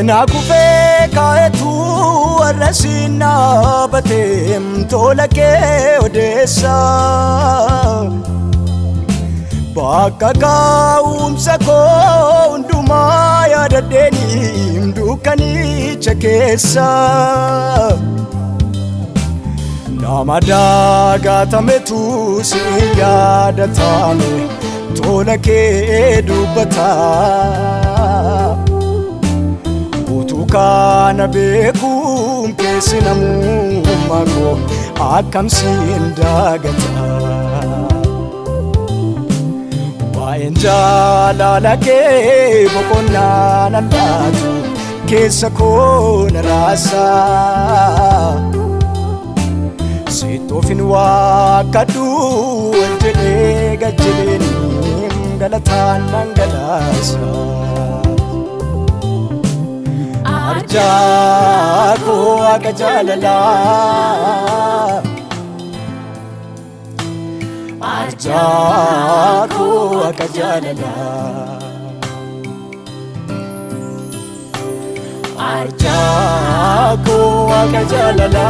Nakufe kaetu arasina batem tolake odessa Bakka kaumsa ko unduma yaadadeni dukanicha keessa Nama daagatametu si yaadatame tolake dubbata Kana beekum keessa namummaa koo akkam siin daagata Waa'een jaalala kee boqonnaa nan laatu keessa koo na raasa Sittofin waakkadhu wal jedhee gajjeleeniin galataan nan galaasa Arjako akka jaalala Arjako akka jaalala Arjako akka jaalala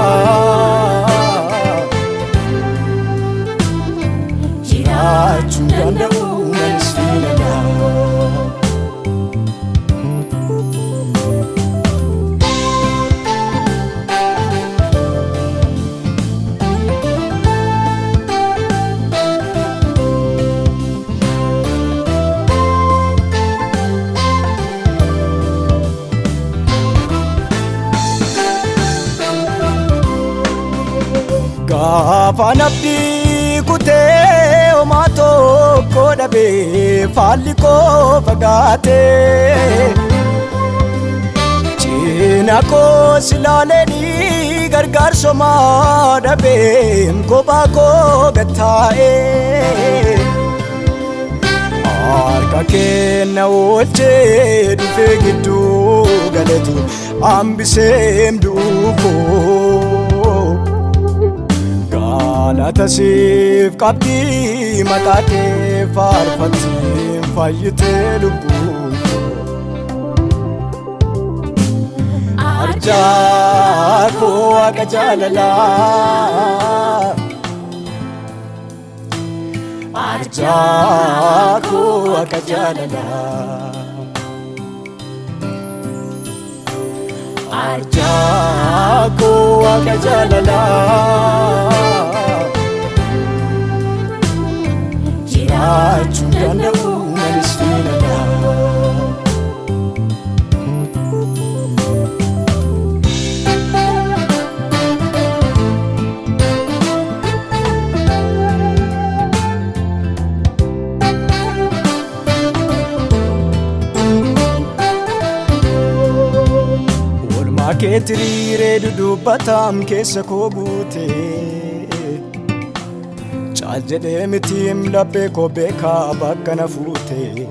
Jiraachuu danda'u manis filala Gaafa nabdi kutee homaa tokko dhabee faalli koo fagaatee Cina koo silaaleenii gargaarsomaa dhabee kophaa koo gattaa'ee Harka kenna oolchee dhufee gidduu galetu hambiseem duukoo Galata siif qabdi maqaa kee faarfattiin fayyitee lubbuun Arjako akka jaalala Arjako akka jaalala Arjako akka jaalala Jiraachuu danda'u manis filala Oolmaa kee tiriiree dudubbatam keessa koo guutee Caal jedhee mitiim laphee koo beekaa bakka na fuutee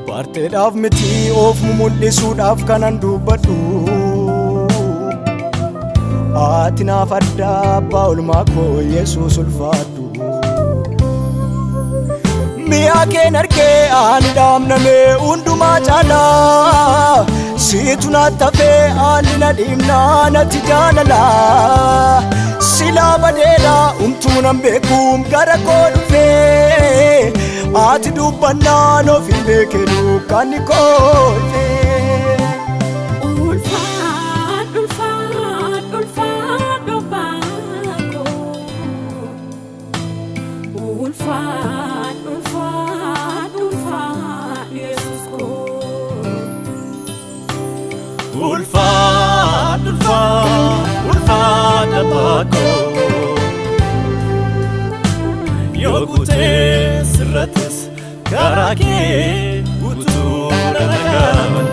Barteedhaaf miti of mul'isuudhaaf kanan dubbadhu Ati naaf addaa abbaa oolmaa koo Yesuus ulfaadhu Mi'a keen argee ani dhaamnamee hundumaa caalaa Situ nattafee ani na dhimnaa natti jaalala Silaa badeera umtuunan beekuum gara koo dhufee Ati dubbannaan ofii beekee dukkanni koo Ulfaadhu ulfaadhu ulfaadhu baako Ulfaadhu ulfaadhu ulfaadhu Yesuus koo Ulfaadhu ulfaadhu ulfaadhu baako Yookutee sirrates garaa kee guutuu dhalagaman